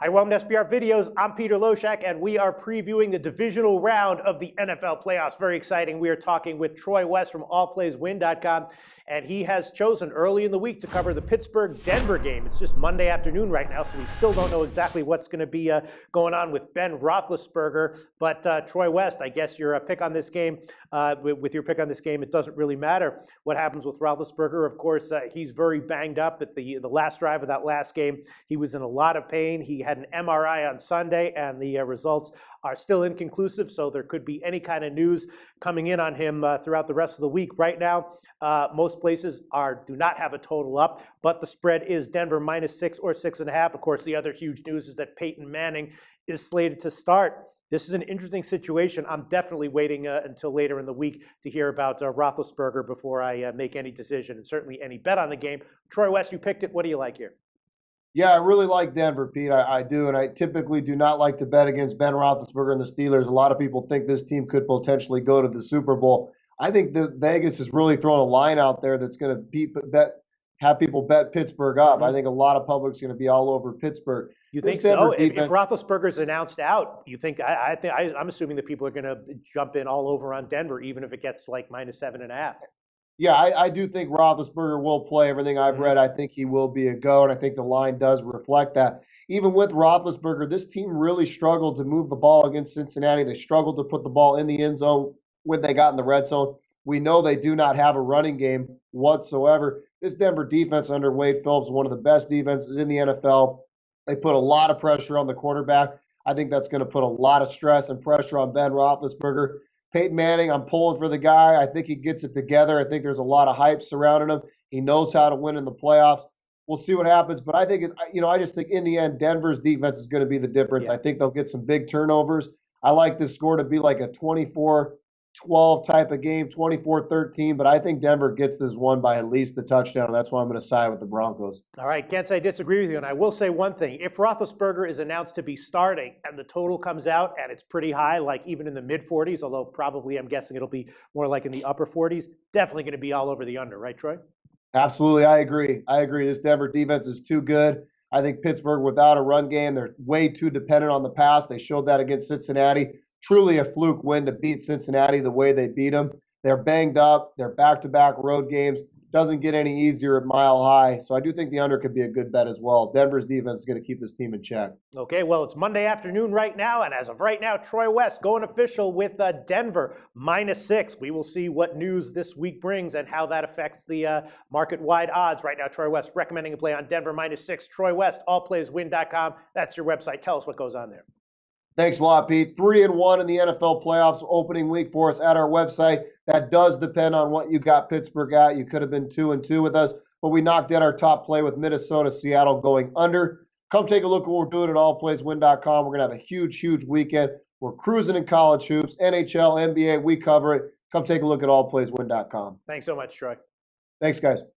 Hi, welcome to SBR Videos. I'm Peter Loshak, and we are previewing the divisional round of the NFL playoffs. Very exciting. We are talking with Troy West from allplayswin.com, and he has chosen early in the week to cover the Pittsburgh-Denver game. It's just Monday afternoon right now, so we still don't know exactly what's going to be going on with Ben Roethlisberger. But Troy West, I guess your pick on this game, with your pick on this game, it doesn't really matter what happens with Roethlisberger. Of course, he's very banged up at the last drive of that last game. He was in a lot of pain. He had an MRI on Sunday, and the results are still inconclusive, so there could be any kind of news coming in on him throughout the rest of the week. Right now, most places do not have a total up, but the spread is Denver -6 or 6.5. Of course, the other huge news is that Peyton Manning is slated to start. This is an interesting situation. I'm definitely waiting until later in the week to hear about Roethlisberger before I make any decision, and certainly any bet on the game. Troy West, you picked it. What do you like here? Yeah, I really like Denver, Pete. I do, and I typically do not like to bet against Ben Roethlisberger and the Steelers. A lot of people think this team could potentially go to the Super Bowl. I think that Vegas is really throwing a line out there that's going to have people bet Pittsburgh up. I think a lot of public's going to be all over Pittsburgh. You think so? If Roethlisberger's announced out, you think I'm assuming that people are going to jump in all over on Denver, even if it gets like -7.5. Yeah, I do think Roethlisberger will play. Everything I've read, I think he will be a go, and I think the line does reflect that. Even with Roethlisberger, this team really struggled to move the ball against Cincinnati. They struggled to put the ball in the end zone when they got in the red zone. We know they do not have a running game whatsoever. This Denver defense under Wade Phillips is one of the best defenses in the NFL. They put a lot of pressure on the quarterback. I think that's going to put a lot of stress and pressure on Ben Roethlisberger. Peyton Manning, I'm pulling for the guy. I think he gets it together. I think there's a lot of hype surrounding him. He knows how to win in the playoffs. We'll see what happens. But I think, I just think in the end, Denver's defense is going to be the difference. Yeah. I think they'll get some big turnovers. I like this score to be like a 24-12 type of game, 24-13. But I think Denver gets this one by at least the touchdown. That's why I'm going to side with the Broncos. All right, can't say I disagree with you. And I will say one thing. If Roethlisberger is announced to be starting and the total comes out and it's pretty high, like even in the mid-40s, although probably I'm guessing it'll be more like in the upper 40s, definitely going to be all over the under, right, Troy? Absolutely, I agree. This Denver defense is too good. I think Pittsburgh, without a run game, they're way too dependent on the pass. They showed that against Cincinnati. Truly a fluke win to beat Cincinnati the way they beat them. They're banged up. They're back-to-back road games. Doesn't get any easier at Mile High. So I do think the under could be a good bet as well. Denver's defense is going to keep this team in check. Okay, well, it's Monday afternoon right now, and as of right now, Troy West going official with Denver -6. We will see what news this week brings and how that affects the market-wide odds. Right now, Troy West recommending a play on Denver -6. Troy West, allplayswin.com. That's your website. Tell us what goes on there. Thanks a lot, Pete. 3-1 in the NFL playoffs opening week for us at our website. That does depend on what you got Pittsburgh at. You could have been 2-2 with us, but we knocked out our top play with Minnesota, Seattle going under. Come take a look at what we're doing at allplayswin.com. We're going to have a huge, huge weekend. We're cruising in college hoops, NHL, NBA. We cover it. Come take a look at allplayswin.com. Thanks so much, Troy. Thanks, guys.